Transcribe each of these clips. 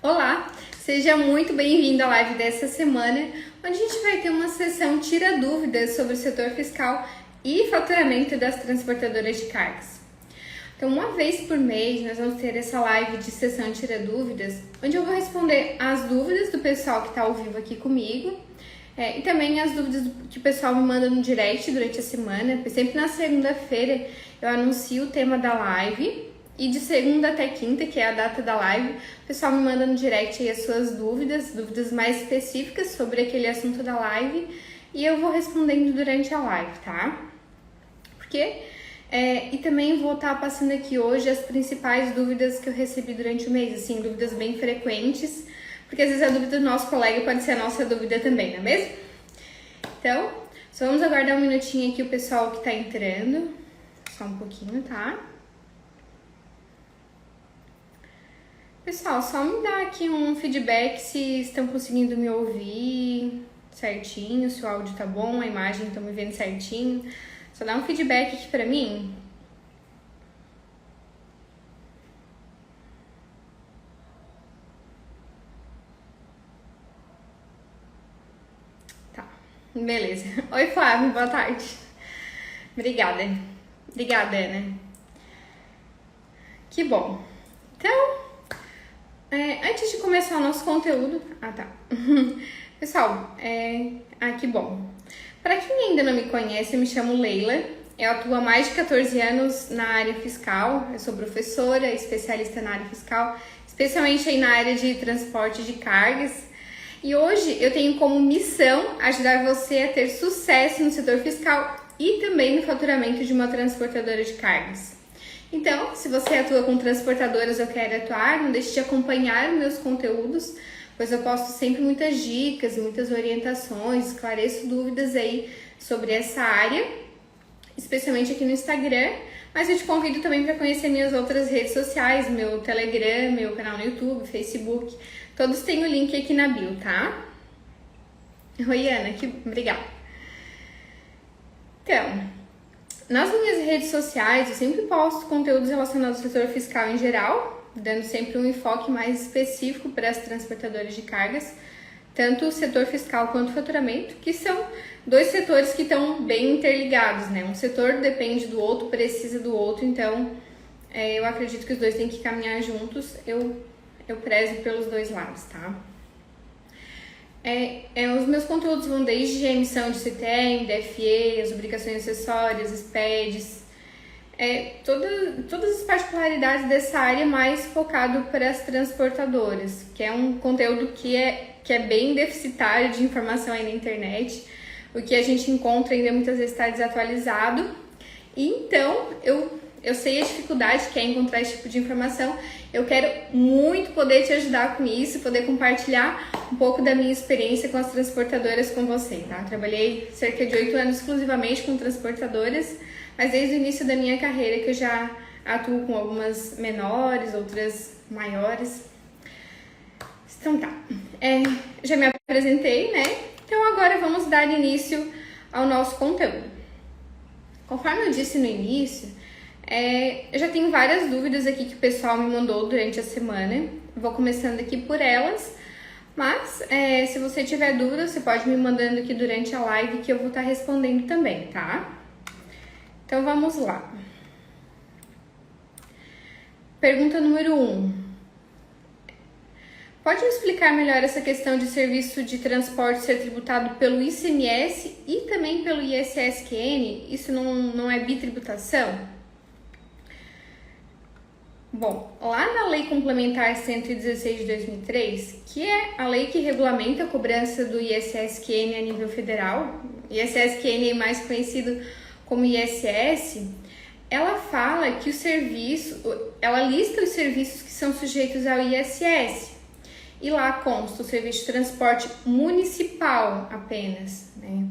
Olá, seja muito bem-vindo à live dessa semana, onde a gente vai ter uma sessão tira dúvidas sobre o setor fiscal e faturamento das transportadoras de cargas. Então, uma vez por mês, nós vamos ter essa live de sessão tira dúvidas, onde eu vou responder as dúvidas do pessoal que está ao vivo aqui comigo, e também as dúvidas que o pessoal me manda no direct durante a semana. Sempre na segunda-feira eu anuncio o tema da live. E de segunda até quinta, que é a data da live, o pessoal me manda no direct aí as suas dúvidas mais específicas sobre aquele assunto da live, e eu vou respondendo durante a live, tá? E também vou estar passando aqui hoje as principais dúvidas que eu recebi durante o mês, assim, dúvidas bem frequentes, porque às vezes a dúvida do nosso colega pode ser a nossa dúvida também, não é mesmo? Então, só vamos aguardar um minutinho aqui o pessoal que tá entrando, só um pouquinho, tá? Pessoal, só me dá aqui um feedback se estão conseguindo me ouvir certinho, se o áudio tá bom, a imagem estão me vendo certinho. Só dá um feedback aqui pra mim. Tá, beleza. Oi, Flávio, boa tarde. Obrigada, Ana. Que bom. Então, antes de começar o nosso conteúdo... Pessoal, que bom. Para quem ainda não me conhece, eu me chamo Leila. Eu atuo há mais de 14 anos na área fiscal. Eu sou professora, especialista na área fiscal, especialmente aí na área de transporte de cargas. E hoje eu tenho como missão ajudar você a ter sucesso no setor fiscal e também no faturamento de uma transportadora de cargas. Então, se você atua com transportadoras ou quer atuar, não deixe de acompanhar meus conteúdos, pois eu posto sempre muitas dicas, muitas orientações, esclareço dúvidas aí sobre essa área, especialmente aqui no Instagram, mas eu te convido também para conhecer minhas outras redes sociais, meu Telegram, meu canal no YouTube, Facebook, todos têm o link aqui na bio, tá? Oi, Ana, obrigada. Então, nas minhas redes sociais, eu sempre posto conteúdos relacionados ao setor fiscal em geral, dando sempre um enfoque mais específico para as transportadoras de cargas, tanto o setor fiscal quanto o faturamento, que são dois setores que estão bem interligados, né? Um setor depende do outro, precisa do outro, então eu acredito que os dois têm que caminhar juntos, eu prezo pelos dois lados, tá? Os meus conteúdos vão desde a emissão de CTM, DFE, as obrigações acessórias, SPEDs, todas as particularidades dessa área, mais focado para as transportadoras, que é um conteúdo que é bem deficitário de informação aí na internet, o que a gente encontra ainda muitas vezes está desatualizado, e então eu sei a dificuldade que é encontrar esse tipo de informação. Eu quero muito poder te ajudar com isso, poder compartilhar um pouco da minha experiência com as transportadoras com você, tá? Eu trabalhei cerca de 8 anos exclusivamente com transportadoras, mas desde o início da minha carreira que eu já atuo com algumas menores, outras maiores. Então tá, já me apresentei, né? Então agora vamos dar início ao nosso conteúdo. Conforme eu disse no início, eu já tenho várias dúvidas aqui que o pessoal me mandou durante a semana. Vou começando aqui por elas, mas se você tiver dúvida, você pode me mandando aqui durante a live que eu vou estar respondendo também, tá? Então vamos lá. Pergunta número 1. Pode me explicar melhor essa questão de serviço de transporte ser tributado pelo ICMS e também pelo ISSQN? Isso não é bitributação? Bom, lá na Lei Complementar 116 de 2003, que é a lei que regulamenta a cobrança do ISSQN a nível federal, ISSQN é mais conhecido como ISS, ela fala que ela lista os serviços que são sujeitos ao ISS, e lá consta o serviço de transporte municipal apenas, né?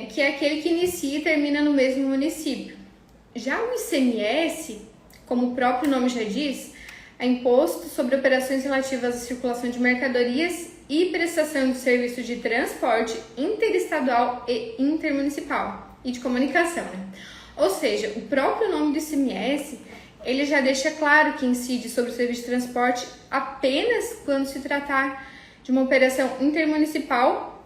Que é aquele que inicia e termina no mesmo município. Já o ICMS, como o próprio nome já diz, é imposto sobre operações relativas à circulação de mercadorias e prestação de serviço de transporte interestadual e intermunicipal e de comunicação, né? Ou seja, o próprio nome do ICMS ele já deixa claro que incide sobre o serviço de transporte apenas quando se tratar de uma operação intermunicipal,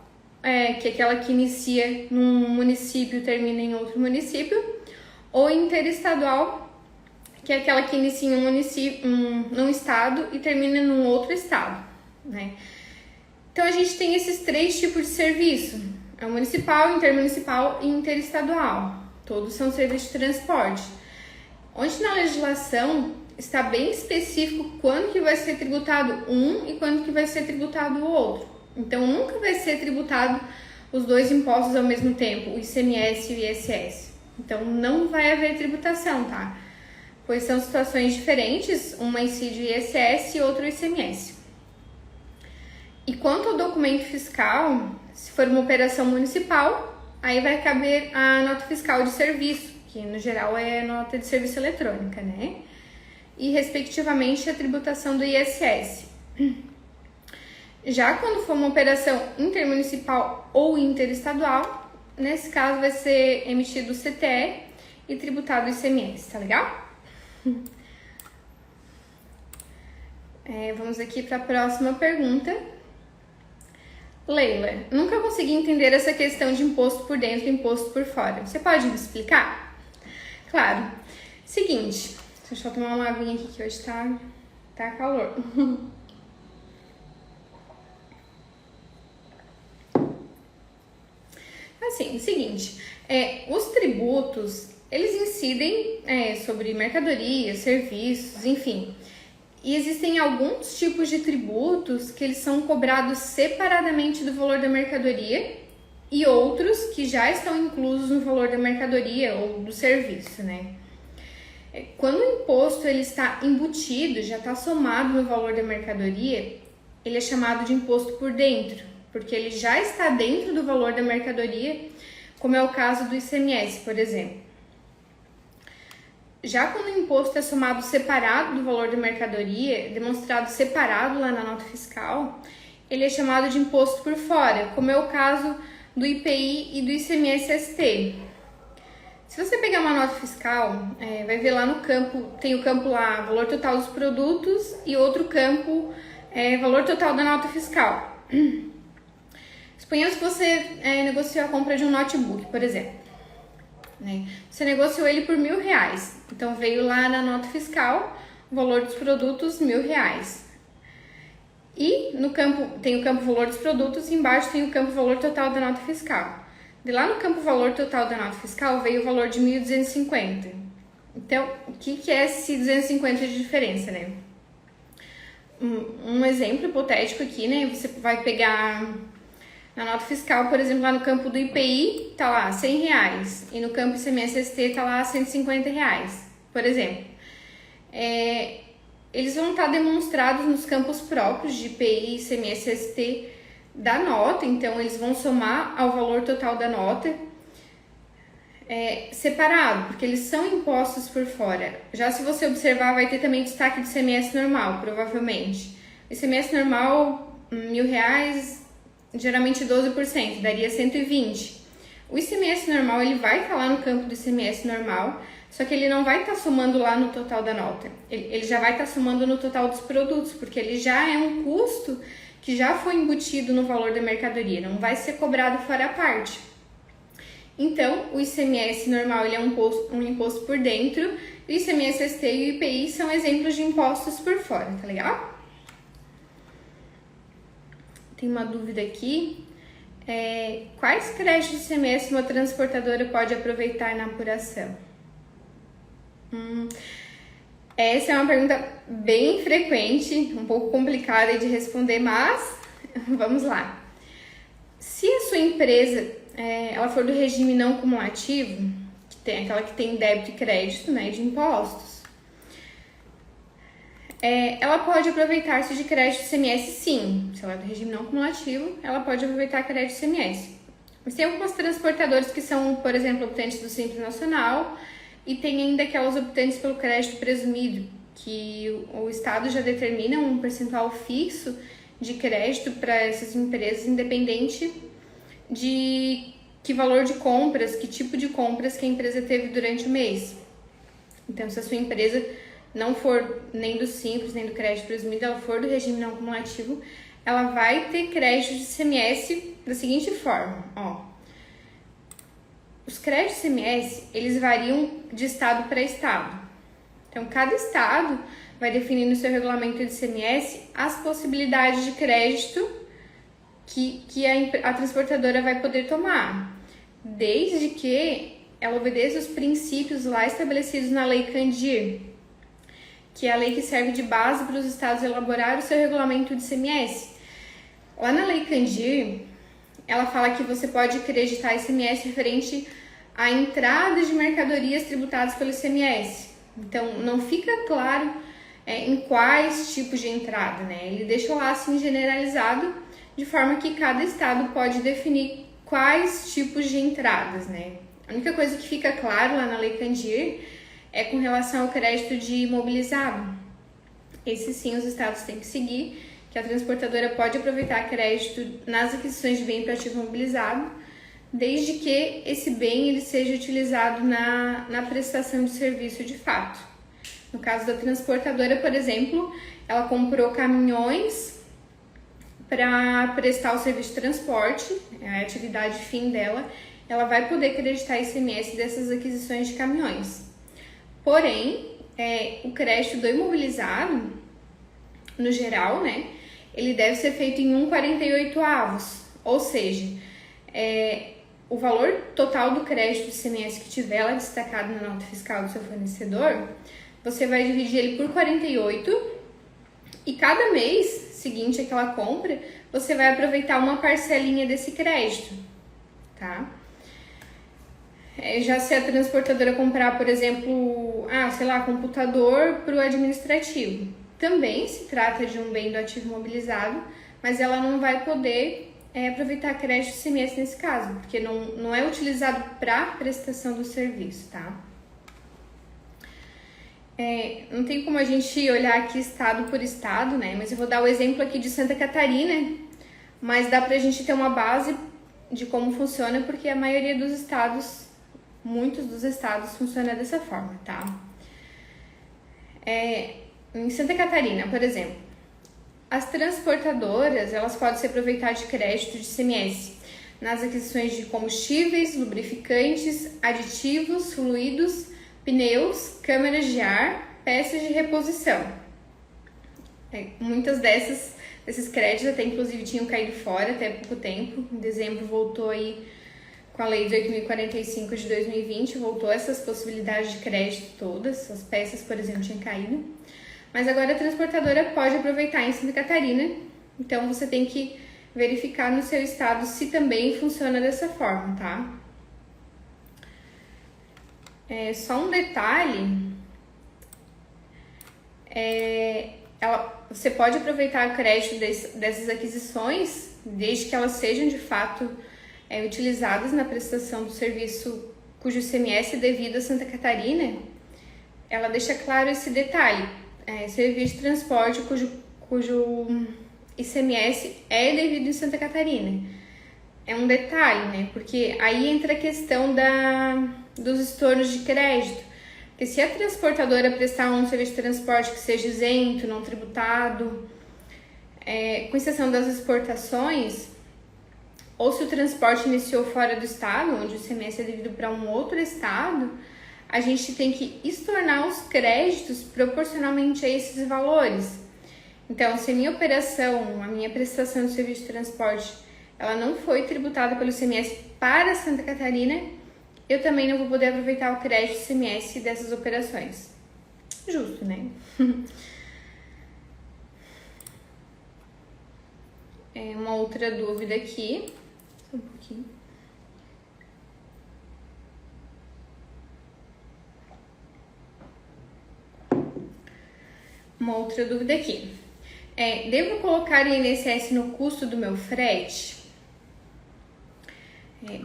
que é aquela que inicia num município e termina em outro município, ou interestadual, que é aquela que inicia em um município, num estado e termina num outro estado, né? Então a gente tem esses 3 tipos de serviço: é o municipal, intermunicipal e interestadual. Todos são serviços de transporte. Onde na legislação está bem específico quando que vai ser tributado um e quando que vai ser tributado o outro. Então nunca vai ser tributado os 2 impostos ao mesmo tempo, o ICMS e o ISS. Então não vai haver tributação, tá? Pois são situações diferentes, uma incide o ISS e outra o ICMS. E quanto ao documento fiscal, se for uma operação municipal, aí vai caber a nota fiscal de serviço, que no geral é nota de serviço eletrônica, né? E respectivamente a tributação do ISS. Já quando for uma operação intermunicipal ou interestadual, nesse caso vai ser emitido o CTE e tributado o ICMS, tá legal? Vamos aqui para a próxima pergunta. Leila, nunca consegui entender essa questão de imposto por dentro e imposto por fora. Você pode me explicar? Claro. Seguinte, deixa eu tomar uma aguinha aqui que hoje tá calor. Assim, seguinte, os tributos, eles incidem sobre mercadorias, serviços, enfim. E existem alguns tipos de tributos que eles são cobrados separadamente do valor da mercadoria e outros que já estão inclusos no valor da mercadoria ou do serviço, né? Quando o imposto ele está embutido, já está somado no valor da mercadoria, ele é chamado de imposto por dentro, porque ele já está dentro do valor da mercadoria, como é o caso do ICMS, por exemplo. Já quando o imposto é somado separado do valor da mercadoria, demonstrado separado lá na nota fiscal, ele é chamado de imposto por fora, como é o caso do IPI e do ICMS-ST. Se você pegar uma nota fiscal, vai ver lá no campo, tem o campo lá, valor total dos produtos, e outro campo, valor total da nota fiscal. Suponhamos que você negociou a compra de um notebook, por exemplo. Né? Você negociou ele por R$1.000, então veio lá na nota fiscal o valor dos produtos R$1.000. E no campo tem o campo valor dos produtos e embaixo tem o campo valor total da nota fiscal. De lá no campo valor total da nota fiscal veio o valor de 1.250. Então, o que é esse 250 de diferença, né? Um exemplo hipotético aqui, né? Você vai pegar na nota fiscal, por exemplo, lá no campo do IPI tá lá R$100 e no campo ICMS-ST tá lá R$150, por exemplo. Eles vão estar demonstrados nos campos próprios de IPI e ICMS-ST da nota, então eles vão somar ao valor total da nota separado, porque eles são impostos por fora. Já se você observar, vai ter também destaque do ICMS normal, provavelmente. O ICMS normal, R$1.000, geralmente 12%, daria 120. O ICMS normal, ele vai estar lá no campo do ICMS normal, só que ele não vai estar somando lá no total da nota. Ele já vai estar somando no total dos produtos, porque ele já é um custo que já foi embutido no valor da mercadoria, não vai ser cobrado fora a parte. Então, o ICMS normal ele é um imposto por dentro, o ICMS-ST e o IPI são exemplos de impostos por fora, tá legal? Tem uma dúvida aqui. Quais créditos de ICMS uma transportadora pode aproveitar na apuração? Essa é uma pergunta bem frequente, um pouco complicada de responder, mas vamos lá. Se a sua empresa ela for do regime não cumulativo, que tem aquela que tem débito e crédito, né, de impostos, ela pode aproveitar-se de crédito ICMS, sim. Se ela é do regime não cumulativo, ela pode aproveitar crédito ICMS. Mas tem algumas transportadoras que são, por exemplo, optantes do Simples Nacional, e tem ainda aquelas optantes pelo crédito presumido, que o Estado já determina um percentual fixo de crédito para essas empresas, independente de que valor de compras, que tipo de compras que a empresa teve durante o mês. Então, se a sua empresa não for nem do Simples, nem do crédito presumido, ela for do regime não cumulativo, ela vai ter crédito de ICMS da seguinte forma, ó. Os créditos de ICMS, eles variam de estado para estado. Então, cada estado vai definir no seu regulamento de ICMS as possibilidades de crédito que a transportadora vai poder tomar, desde que ela obedeça os princípios lá estabelecidos na Lei Candir, que é a lei que serve de base para os estados elaborar o seu regulamento de ICMS. Lá na Lei Candir, ela fala que você pode creditar ICMS referente a entradas de mercadorias tributadas pelo ICMS. Então, não fica claro em quais tipos de entrada, né? Ele deixa lá assim generalizado, de forma que cada estado pode definir quais tipos de entradas, né? A única coisa que fica claro lá na Lei Candir é com relação ao crédito de imobilizado. Esse sim os estados têm que seguir, que a transportadora pode aproveitar crédito nas aquisições de bem para ativo imobilizado, desde que esse bem ele seja utilizado na prestação de serviço de fato. No caso da transportadora, por exemplo, ela comprou caminhões para prestar o serviço de transporte, é a atividade fim dela, ela vai poder creditar ICMS dessas aquisições de caminhões. Porém, o crédito do imobilizado, no geral, né, ele deve ser feito em 1/48, ou seja, o valor total do crédito de ICMS que tiver lá destacado na nota fiscal do seu fornecedor, você vai dividir ele por 48 e cada mês seguinte àquela compra, você vai aproveitar uma parcelinha desse crédito, tá? Já se a transportadora comprar, por exemplo, computador para o administrativo, também se trata de um bem do ativo imobilizado, mas ela não vai poder aproveitar crédito de ICMS nesse caso, porque não é utilizado para prestação do serviço, tá? Não tem como a gente olhar aqui estado por estado, né? Mas eu vou dar o exemplo aqui de Santa Catarina, mas dá pra gente ter uma base de como funciona, porque a maioria dos estados, muitos dos estados, funciona dessa forma, tá? Em Santa Catarina, por exemplo, as transportadoras, elas podem se aproveitar de crédito de ICMS nas aquisições de combustíveis, lubrificantes, aditivos, fluidos, pneus, câmeras de ar, peças de reposição. Muitas desses créditos até inclusive tinham caído fora até pouco tempo. Em dezembro voltou aí com a lei de 8.045 de 2020, voltou essas possibilidades de crédito todas. As peças, por exemplo, tinham caído. Mas agora a transportadora pode aproveitar em Santa Catarina. Então você tem que verificar no seu estado se também funciona dessa forma, tá? Só um detalhe, você pode aproveitar o crédito dessas aquisições, desde que elas sejam de fato utilizadas na prestação do serviço cujo ICMS é devido a Santa Catarina. Ela deixa claro esse detalhe, serviço de transporte cujo ICMS é devido em Santa Catarina. É um detalhe, né? Porque aí entra a questão dos estornos de crédito. Porque se a transportadora prestar um serviço de transporte que seja isento, não tributado, com exceção das exportações, ou se o transporte iniciou fora do estado, onde o ICMS é devido para um outro estado, a gente tem que estornar os créditos proporcionalmente a esses valores. Então, se a minha operação, a minha prestação de serviço de transporte, ela não foi tributada pelo ICMS para Santa Catarina, eu também não vou poder aproveitar o crédito ICMS dessas operações. Justo, né? Uma outra dúvida aqui. Só um pouquinho. Uma outra dúvida aqui. Devo colocar o INSS no custo do meu frete?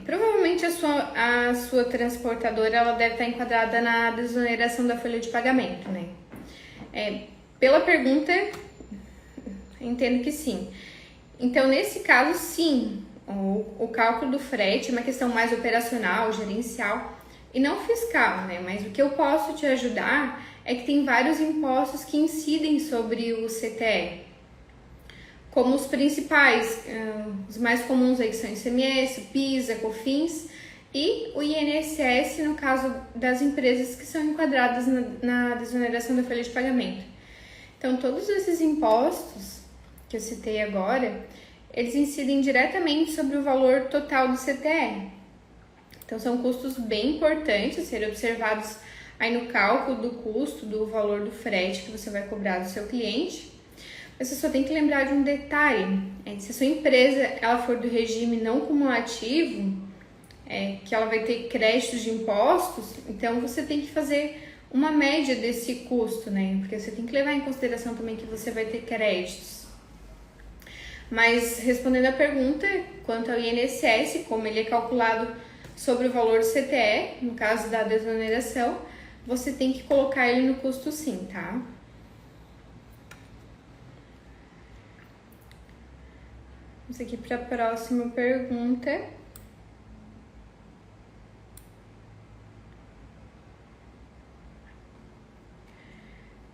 Provavelmente a sua transportadora ela deve estar enquadrada na desoneração da folha de pagamento, né? Pela pergunta, entendo que sim. Então, nesse caso, sim, o cálculo do frete é uma questão mais operacional, gerencial e não fiscal, né? Mas o que eu posso te ajudar é que tem vários impostos que incidem sobre o CTE, como os principais, os mais comuns aí que são ICMS, PIS, COFINS e o INSS no caso das empresas que são enquadradas na desoneração da folha de pagamento. Então todos esses impostos que eu citei agora, eles incidem diretamente sobre o valor total do CTE. Então são custos bem importantes a serem observados aí no cálculo do custo, do valor do frete que você vai cobrar do seu cliente. Mas você só tem que lembrar de um detalhe, se a sua empresa ela for do regime não cumulativo, que ela vai ter créditos de impostos, então você tem que fazer uma média desse custo, né? Porque você tem que levar em consideração também que você vai ter créditos. Mas respondendo a pergunta, quanto ao INSS, como ele é calculado sobre o valor do CTE, no caso da desoneração, você tem que colocar ele no custo sim, tá? Vamos aqui para a próxima pergunta.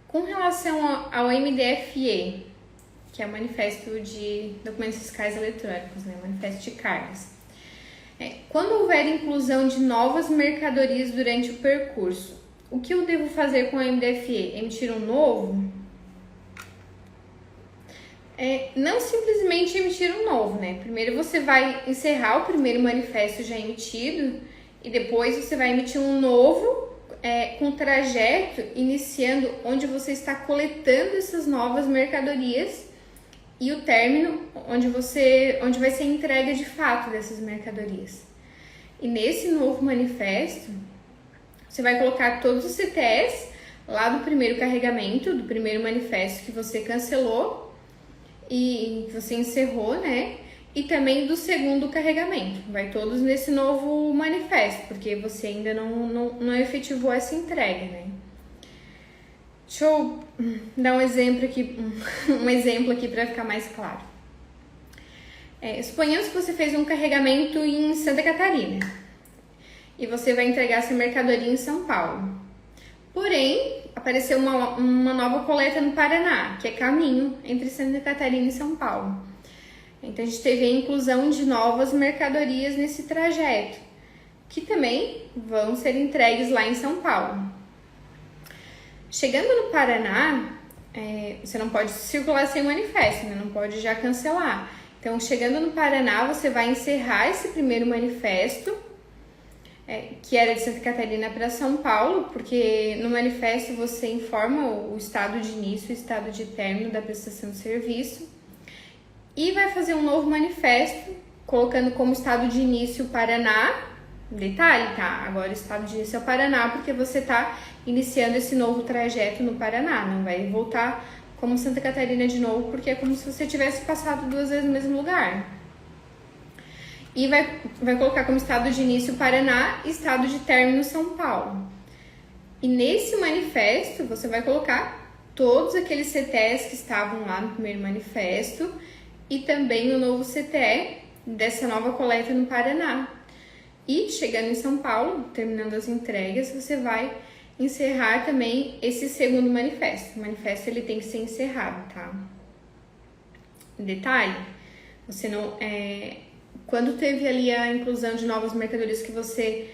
Com relação ao MDFE, que é o Manifesto de Documentos Fiscais Eletrônicos, né? Manifesto de Cargas. Quando houver inclusão de novas mercadorias durante o percurso, o que eu devo fazer com o MDFE? Emitir um novo? Não simplesmente emitir um novo, né? Primeiro você vai encerrar o primeiro manifesto já emitido e depois você vai emitir um novo com trajeto iniciando onde você está coletando essas novas mercadorias e o término onde vai ser entrega de fato dessas mercadorias. E nesse novo manifesto, você vai colocar todos os CTEs lá do primeiro carregamento, do primeiro manifesto que você cancelou e que você encerrou, né? E também do segundo carregamento. Vai todos nesse novo manifesto, porque você ainda não efetivou essa entrega, né? Deixa eu dar um exemplo aqui para ficar mais claro. Suponhamos que você fez um carregamento em Santa Catarina e você vai entregar essa mercadoria em São Paulo. Porém, apareceu uma nova coleta no Paraná, que é caminho entre Santa Catarina e São Paulo. Então, a gente teve a inclusão de novas mercadorias nesse trajeto, que também vão ser entregues lá em São Paulo. Chegando no Paraná, você não pode circular sem manifesto, né? Não pode já cancelar. Então, chegando no Paraná, você vai encerrar esse primeiro manifesto, que era de Santa Catarina para São Paulo, porque no manifesto você informa o estado de início e o estado de término da prestação de serviço, e vai fazer um novo manifesto, colocando como estado de início o Paraná. Detalhe, tá? Agora o estado de início é o Paraná, porque você está iniciando esse novo trajeto no Paraná. Não vai voltar como Santa Catarina de novo, porque é como se você tivesse passado 2 vezes no mesmo lugar. E vai colocar como estado de início o Paraná e estado de término São Paulo. E nesse manifesto, você vai colocar todos aqueles CTEs que estavam lá no primeiro manifesto e também o novo CTE dessa nova coleta no Paraná. E chegando em São Paulo, terminando as entregas, você vai encerrar também esse segundo manifesto. O manifesto ele tem que ser encerrado, tá? Detalhe, você não quando teve ali a inclusão de novas mercadorias que você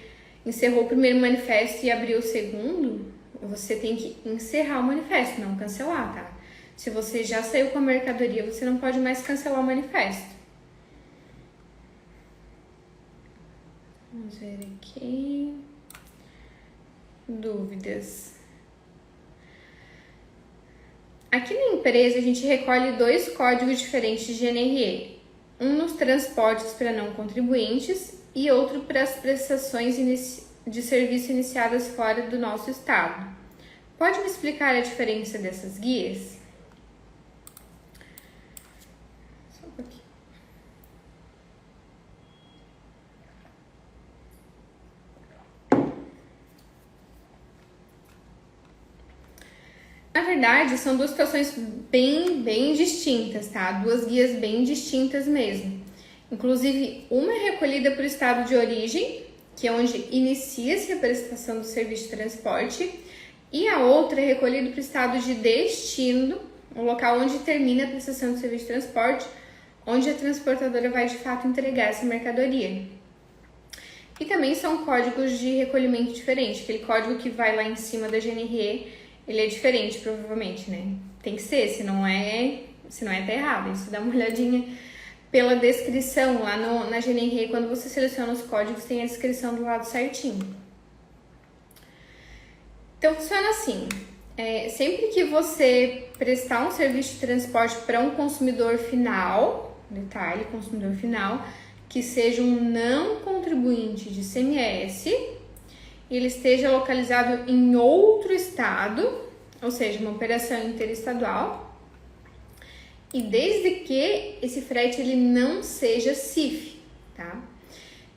encerrou o primeiro manifesto e abriu o segundo, você tem que encerrar o manifesto, não cancelar, tá? Se você já saiu com a mercadoria, você não pode mais cancelar o manifesto. Vamos ver aqui. Dúvidas. Aqui na empresa, a gente recolhe 2 códigos diferentes de NRE. Um nos transportes para não contribuintes e outro para as prestações de serviço iniciadas fora do nosso estado. Pode me explicar a diferença dessas guias? Só um pouquinho. Na verdade, são 2 situações bem distintas, tá? 2 guias bem distintas mesmo. Inclusive, uma é recolhida por estado de origem, que é onde inicia-se a prestação do serviço de transporte, e a outra é recolhido para o estado de destino, o local onde termina a prestação de serviço de transporte, onde a transportadora vai de fato entregar essa mercadoria. E também são códigos de recolhimento diferentes. Aquele código que vai lá em cima da GNRE, ele é diferente, provavelmente, né? Tem que ser, se não é tá errado. Isso dá uma olhadinha pela descrição lá na GNRE, quando você seleciona os códigos, tem a descrição do lado certinho. Então, funciona assim. Sempre que você prestar um serviço de transporte para um consumidor final, detalhe, consumidor final, que seja um não contribuinte de ICMS, e ele esteja localizado em outro estado, ou seja, uma operação interestadual, e desde que esse frete ele não seja CIF, tá?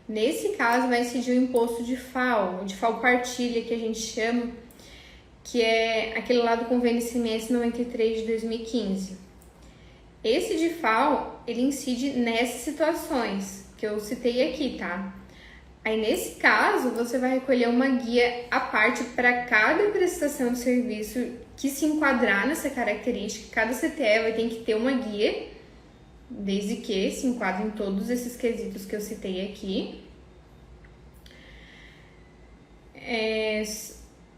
Nesse caso, vai incidir o imposto de FAO, de FAO partilha, que a gente chama, que é aquele lá do convênio ICMS 93 de 2015. Esse de FAO, ele incide nessas situações que eu citei aqui, tá? Aí, nesse caso, você vai recolher uma guia à parte para cada prestação de serviço que se enquadrar nessa característica. Cada CTE vai ter que ter uma guia, desde que se enquadre em todos esses quesitos que eu citei aqui.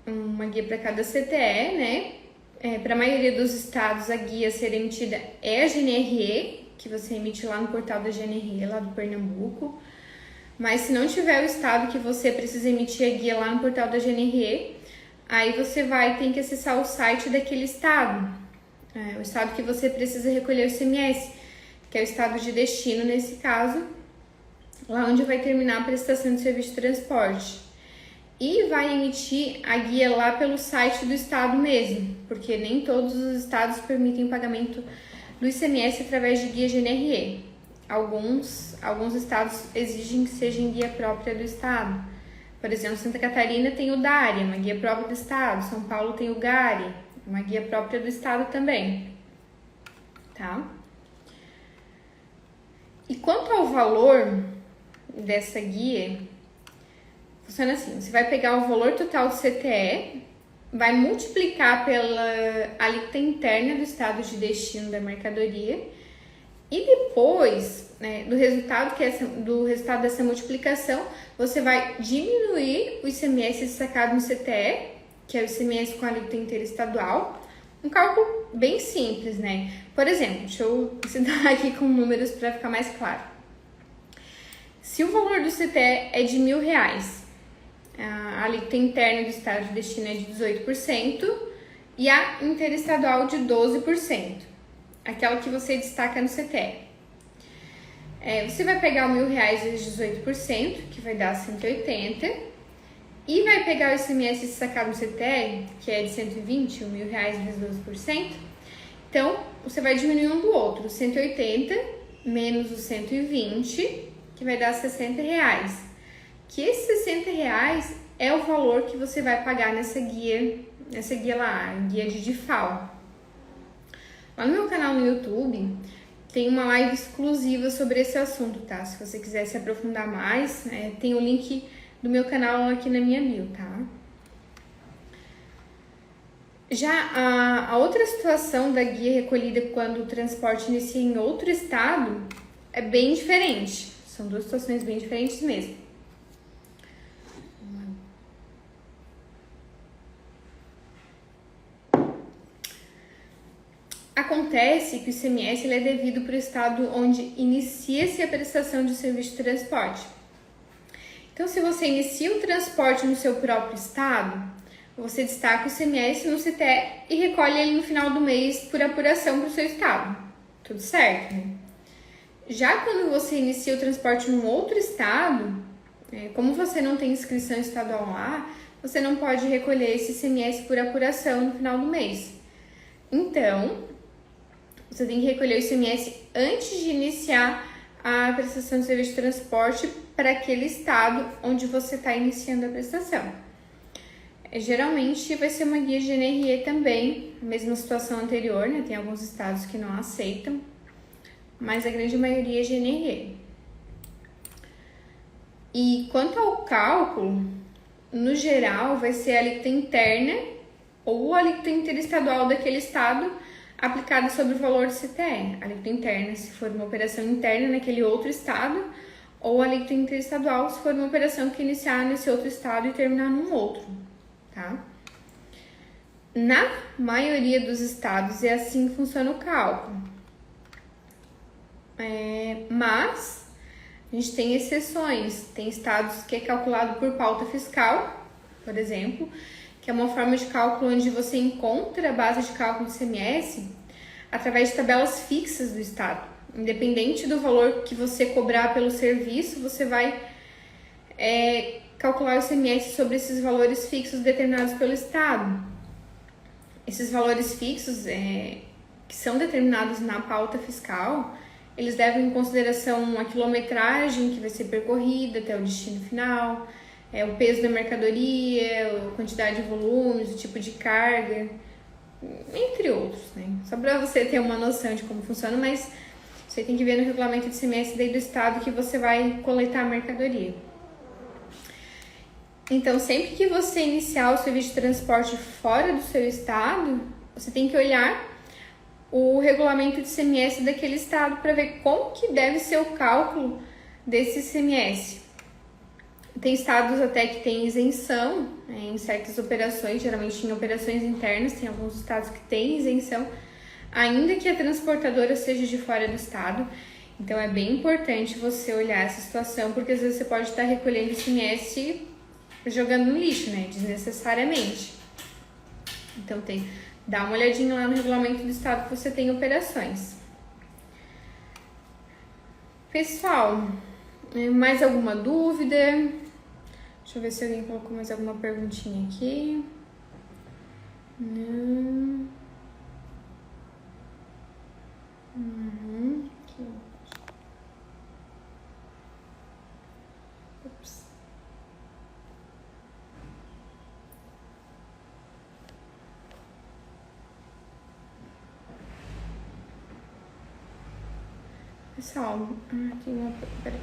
Uma guia para cada CTE, né? Para a maioria dos estados, a guia a ser emitida é a GNRE, que você emite lá no portal da GNRE, lá do Pernambuco. Mas se não tiver o estado que você precisa emitir a guia lá no portal da GNRE, aí você vai ter que acessar o site daquele estado. O estado que você precisa recolher o ICMS, que é o estado de destino nesse caso, lá onde vai terminar a prestação de serviço de transporte. E vai emitir a guia lá pelo site do estado mesmo, porque nem todos os estados permitem o pagamento do ICMS através de guia GNRE. Alguns estados exigem que seja em guia própria do estado. Por exemplo, Santa Catarina tem o DARI, uma guia própria do estado. São Paulo tem o GARI, uma guia própria do estado também. Tá? E quanto ao valor dessa guia, funciona assim: você vai pegar o valor total do CTE, vai multiplicar pela alíquota interna do estado de destino da mercadoria e depois, né, do resultado dessa multiplicação, você vai diminuir o ICMS sacado no CTE, que é o ICMS com alíquota interestadual. Um cálculo bem simples, né? Por exemplo, deixa eu citar aqui com números para ficar mais claro. Se o valor do CTE é de R$1.000, a alíquota interna do estado de destino é de 18% e a interestadual de 12%, aquela que você destaca no CTE. Você vai pegar o R$1.000 vezes 18%, que vai dar 180, e vai pegar o ICMS sacado no CTE, que é de 120, o R$1.000 vezes 12%. Então, você vai diminuir um do outro, 180 menos o 120, que vai dar R$60. Que esses R$60 é o valor que você vai pagar nessa guia lá, a guia de FAO. Lá no meu canal no YouTube tem uma live exclusiva sobre esse assunto, tá? Se você quiser se aprofundar mais, tem o link do meu canal aqui na minha bio, tá? Já a outra situação da guia recolhida quando o transporte inicia em outro estado é bem diferente. São duas situações bem diferentes mesmo. Acontece que o ICMS ele é devido para o estado onde inicia-se a prestação de serviço de transporte. Então, se você inicia o transporte no seu próprio estado, você destaca o ICMS no CTE e recolhe ele no final do mês por apuração para o seu estado. Tudo certo, né? Já quando você inicia o transporte num outro estado, como você não tem inscrição estadual lá, você não pode recolher esse ICMS por apuração no final do mês. Então, você tem que recolher o ICMS antes de iniciar a prestação de serviço de transporte para aquele estado onde você está iniciando a prestação. Geralmente vai ser uma guia GNRE também, mesma situação anterior, né? Tem alguns estados que não aceitam, mas a grande maioria é GNRE. E quanto ao cálculo, no geral vai ser a alíquota interna ou a alíquota interestadual daquele estado aplicada sobre o valor do CTE, a alíquota interna se for uma operação interna naquele outro estado, ou a alíquota interestadual se for uma operação que iniciar nesse outro estado e terminar num outro, tá? Na maioria dos estados é assim que funciona o cálculo, mas a gente tem exceções, tem estados que é calculado por pauta fiscal, por exemplo, que é uma forma de cálculo onde você encontra a base de cálculo do ICMS através de tabelas fixas do estado. Independente do valor que você cobrar pelo serviço, você vai calcular o ICMS sobre esses valores fixos determinados pelo estado. Esses valores fixos que são determinados na pauta fiscal, eles levam em consideração a quilometragem que vai ser percorrida até o destino final, o peso da mercadoria, a quantidade de volumes, o tipo de carga, entre outros, né? Só para você ter uma noção de como funciona, mas você tem que ver no regulamento de ICMS daí do estado que você vai coletar a mercadoria. Então, sempre que você iniciar o serviço de transporte fora do seu estado, você tem que olhar o regulamento de ICMS daquele estado para ver como que deve ser o cálculo desse ICMS. Tem estados até que tem isenção em certas operações, geralmente em operações internas, tem alguns estados que têm isenção, ainda que a transportadora seja de fora do estado. Então é bem importante você olhar essa situação, porque às vezes você pode estar recolhendo ICMS jogando no lixo, né, desnecessariamente. Então dá uma olhadinha lá no regulamento do estado que você tem operações. Pessoal, mais alguma dúvida? Deixa eu ver se alguém colocou mais alguma perguntinha aqui. Não. Aqui. Ups. Pessoal, tem uma... Peraí.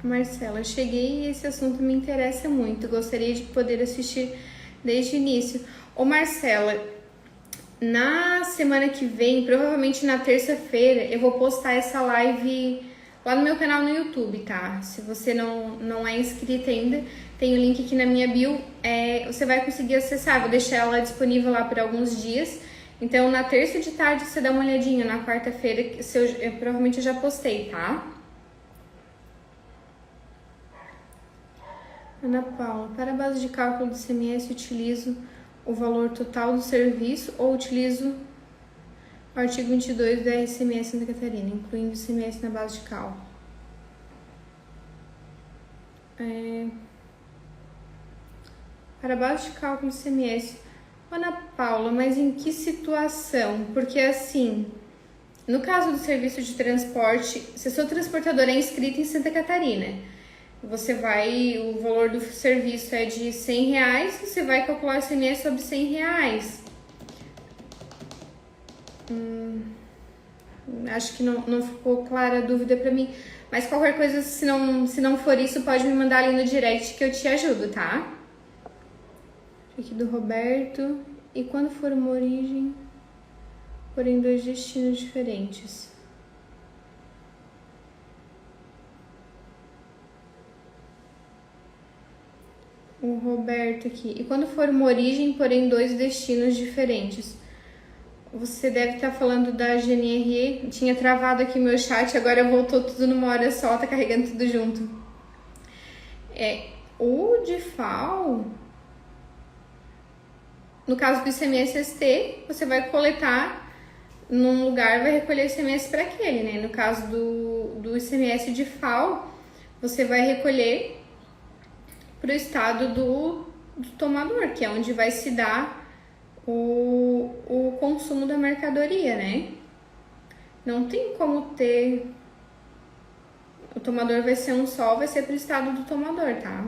Marcela, cheguei e esse assunto me interessa muito. Gostaria de poder assistir desde o início. Ô Marcela, na semana que vem, provavelmente na terça-feira, eu vou postar essa live lá no meu canal no YouTube, tá? Se você não é inscrita ainda, tem o link aqui na minha bio, você vai conseguir acessar. Vou deixar ela disponível lá por alguns dias. Então, na terça de tarde, você dá uma olhadinha. Na quarta-feira, provavelmente eu já postei, tá? Ana Paula, para a base de cálculo do ICMS, utilizo o valor total do serviço ou utilizo o artigo 22 da ICMS Santa Catarina, incluindo o ICMS na base de cálculo? Para a base de cálculo do ICMS, Ana Paula, mas em que situação? Porque assim, no caso do serviço de transporte, se a sua transportadora é inscrita em Santa Catarina, o valor do serviço é de R$100, você vai calcular o ICMS sobre R$100. Acho que não ficou clara a dúvida para mim, mas qualquer coisa, se não for isso, pode me mandar ali no direct que eu te ajudo, tá? Aqui do Roberto. E quando for uma origem, porém dois destinos diferentes? O Roberto aqui. E quando for uma origem, porém dois destinos diferentes? Você deve estar falando da GNRE. Tinha travado aqui meu chat, agora voltou tudo numa hora só, tá carregando tudo junto. O DIFAL, no caso do ICMS-ST, você vai coletar num lugar, vai recolher ICMS para aquele, né? No caso do ICMS DIFAL, você vai recolher para o estado do tomador, que é onde vai se dar o consumo da mercadoria, né? Não tem como ter... O tomador vai ser um só, vai ser para o estado do tomador, tá?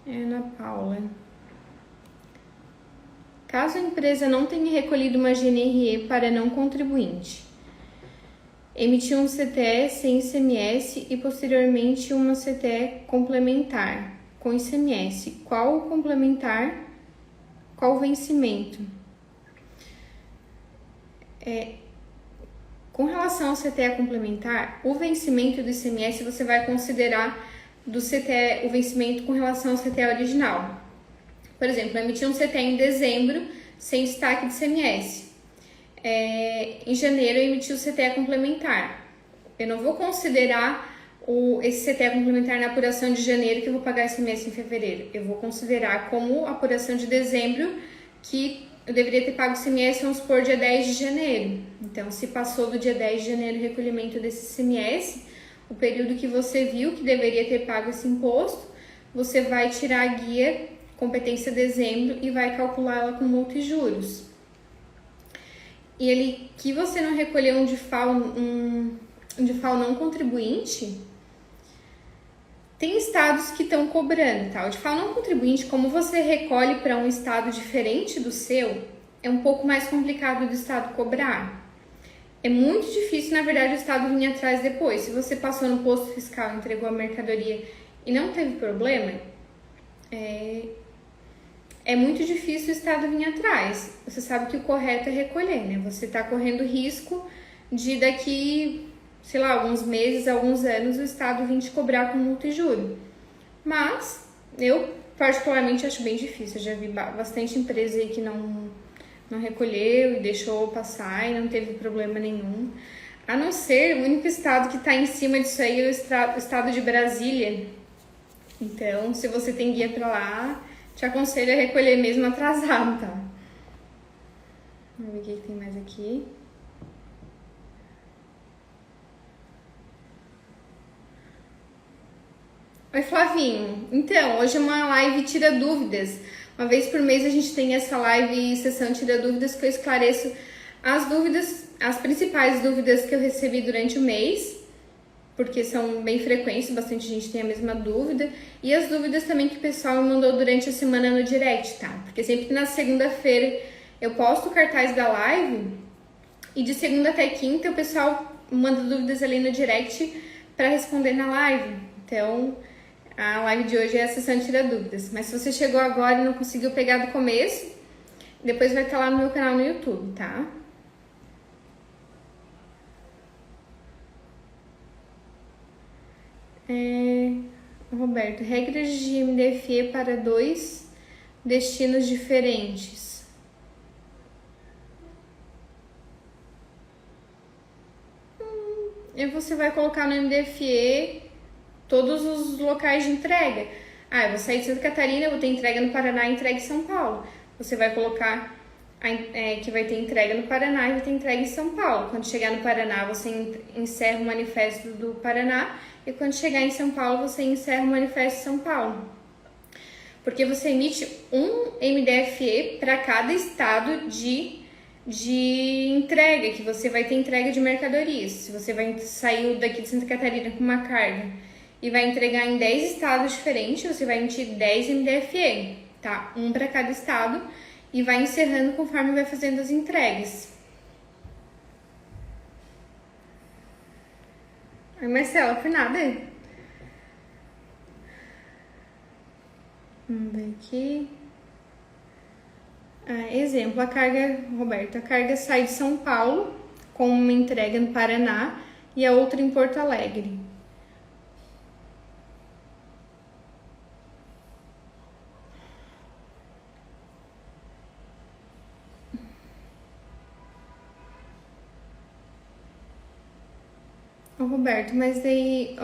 Ana Paula. Caso a empresa não tenha recolhido uma GNRE para não contribuinte, emitiu um CTE sem ICMS e posteriormente uma CTE complementar com ICMS. Qual o complementar? Qual o vencimento? Com relação ao CTE complementar, o vencimento do ICMS você vai considerar do CTE, o vencimento com relação ao CTE original. Por exemplo, emitiu um CTE em dezembro sem destaque de ICMS. Em janeiro eu emiti o CTE complementar. Eu não vou considerar esse CTE complementar na apuração de janeiro que eu vou pagar ICMS em fevereiro. Eu vou considerar como apuração de dezembro que eu deveria ter pago ICMS, vamos supor, dia 10 de janeiro. Então, se passou do dia 10 de janeiro o recolhimento desse ICMS, o período que você viu que deveria ter pago esse imposto, você vai tirar a guia competência dezembro e vai calcular ela com multa e juros. E ele que você não recolheu um DIFAL não contribuinte, tem estados que estão cobrando, tá? O DIFAL não contribuinte, como você recolhe para um estado diferente do seu, é um pouco mais complicado do estado cobrar. É muito difícil, na verdade, o estado vir atrás depois. Se você passou no posto fiscal, entregou a mercadoria e não teve problema, é muito difícil o estado vir atrás. Você sabe que o correto é recolher, né? Você está correndo risco de daqui, sei lá, alguns meses, alguns anos, o estado vir te cobrar com multa e juro. Mas eu particularmente acho bem difícil. Eu já vi bastante empresa aí que não recolheu e deixou passar e não teve problema nenhum. A não ser, o único estado que está em cima disso aí é o estado de Brasília. Então, se você tem guia para lá, te aconselho a recolher mesmo atrasado, tá? Vamos ver o que tem mais aqui. Oi, Flavinho. Então, hoje é uma live Tira Dúvidas. Uma vez por mês a gente tem essa live sessão Tira Dúvidas que eu esclareço as dúvidas, as principais dúvidas que eu recebi durante o mês, porque são bem frequentes, bastante gente tem a mesma dúvida, e as dúvidas também que o pessoal me mandou durante a semana no direct, tá? Porque sempre na segunda-feira eu posto o cartaz da live e de segunda até quinta o pessoal manda dúvidas ali no direct para responder na live. Então, a live de hoje é a sessão Tira Dúvidas. Mas se você chegou agora e não conseguiu pegar do começo, depois vai estar lá no meu canal no YouTube, tá? Roberto, regras de MDFE para 2 destinos diferentes. E você vai colocar no MDFE todos os locais de entrega. Eu vou sair de Santa Catarina, vou ter entrega no Paraná e entrega em São Paulo. Você vai colocar que vai ter entrega no Paraná e vai ter entrega em São Paulo. Quando chegar no Paraná, você encerra o manifesto do Paraná, e quando chegar em São Paulo, você encerra o manifesto de São Paulo. Porque você emite um MDFE para cada estado de entrega, que você vai ter entrega de mercadorias. Se você vai sair daqui de Santa Catarina com uma carga e vai entregar em 10 estados diferentes, você vai emitir 10 MDFE, tá? Um para cada estado, e vai encerrando conforme vai fazendo as entregas. Oi, Marcela, por nada. Vamos ver aqui. Exemplo, Roberto, a carga sai de São Paulo com uma entrega no Paraná e a outra em Porto Alegre. Roberto, mas daí,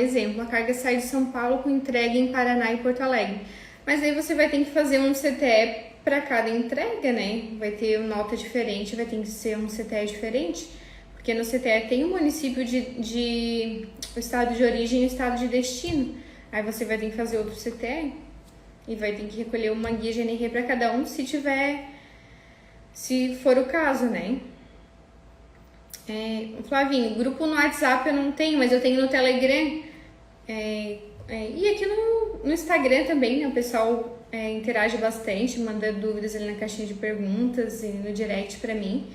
exemplo, a carga sai de São Paulo com entrega em Paraná e Porto Alegre. Mas aí você vai ter que fazer um CTE para cada entrega, né? Vai ter uma nota diferente, vai ter que ser um CTE diferente, porque no CTE tem o município o estado de origem e o estado de destino. Aí você vai ter que fazer outro CTE e vai ter que recolher uma guia GNR para cada um, se for o caso, né? Flavinho, grupo no WhatsApp eu não tenho, mas eu tenho no Telegram. E aqui no Instagram também, né? O pessoal interage bastante, manda dúvidas ali na caixinha de perguntas e no direct pra mim.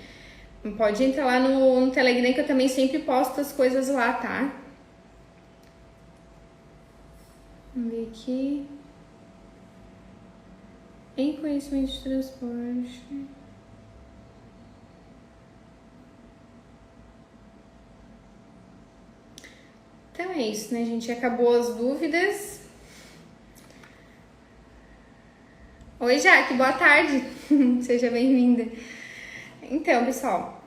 Pode entrar lá no Telegram, que eu também sempre posto as coisas lá, tá? Vamos ver aqui. Em conhecimento de transporte. Então é isso, né, gente? Acabou as dúvidas. Oi, Jaque, boa tarde. Seja bem-vinda. Então, pessoal,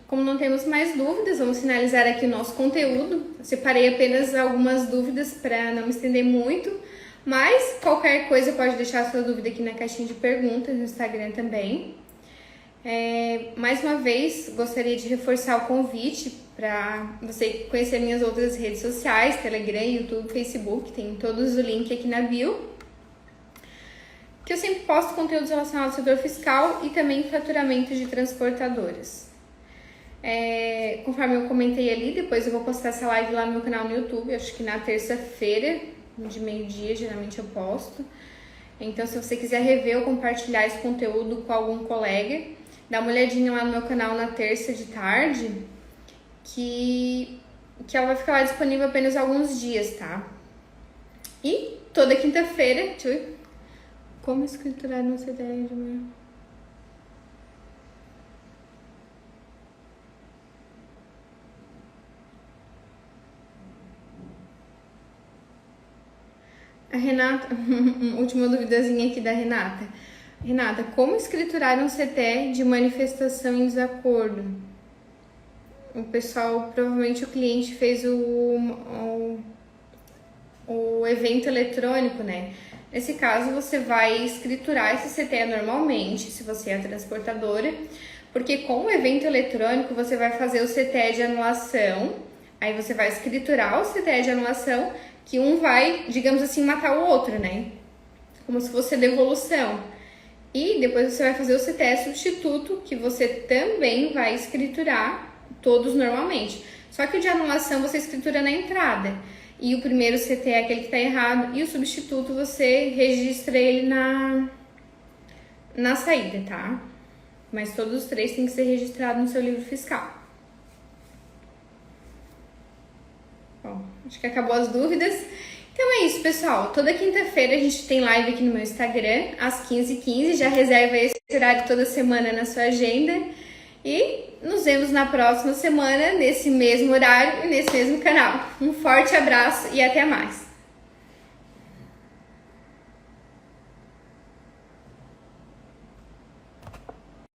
como não temos mais dúvidas, vamos finalizar aqui o nosso conteúdo. Eu separei apenas algumas dúvidas para não me estender muito, mas qualquer coisa pode deixar a sua dúvida aqui na caixinha de perguntas no Instagram também. Mais uma vez, gostaria de reforçar o convite para você conhecer minhas outras redes sociais, Telegram, YouTube, Facebook, tem todos o link aqui na bio. Que eu sempre posto conteúdos relacionados ao setor fiscal e também faturamento de transportadoras. Conforme eu comentei ali, depois eu vou postar essa live lá no meu canal no YouTube, acho que na terça-feira, de meio-dia, geralmente eu posto. Então, se você quiser rever ou compartilhar esse conteúdo com algum colega, dá uma olhadinha lá no meu canal na terça de tarde, que ela vai ficar lá disponível apenas alguns dias, tá? E toda quinta-feira, deixa eu ver. Como escriturar no CDR de manhã? A Renata, última duvidazinha aqui da Renata. Renata, como escriturar um CTE de manifestação em desacordo? O pessoal, provavelmente o cliente fez o evento eletrônico, né? Nesse caso, você vai escriturar esse CTE normalmente, se você é a transportadora, porque com o evento eletrônico você vai fazer o CTE de anulação, aí você vai escriturar o CTE de anulação, que um vai, digamos assim, matar o outro, né? Como se fosse devolução. E depois você vai fazer o CTE substituto, que você também vai escriturar todos normalmente. Só que o de anulação você escritura na entrada. E o primeiro CTE é aquele que está errado, e o substituto você registra ele na saída, tá? Mas todos os três têm que ser registrados no seu livro fiscal. Bom, acho que acabou as dúvidas. Então é isso, pessoal. Toda quinta-feira a gente tem live aqui no meu Instagram, às 15h15. Já reserva esse horário toda semana na sua agenda. E nos vemos na próxima semana, nesse mesmo horário e nesse mesmo canal. Um forte abraço e até mais!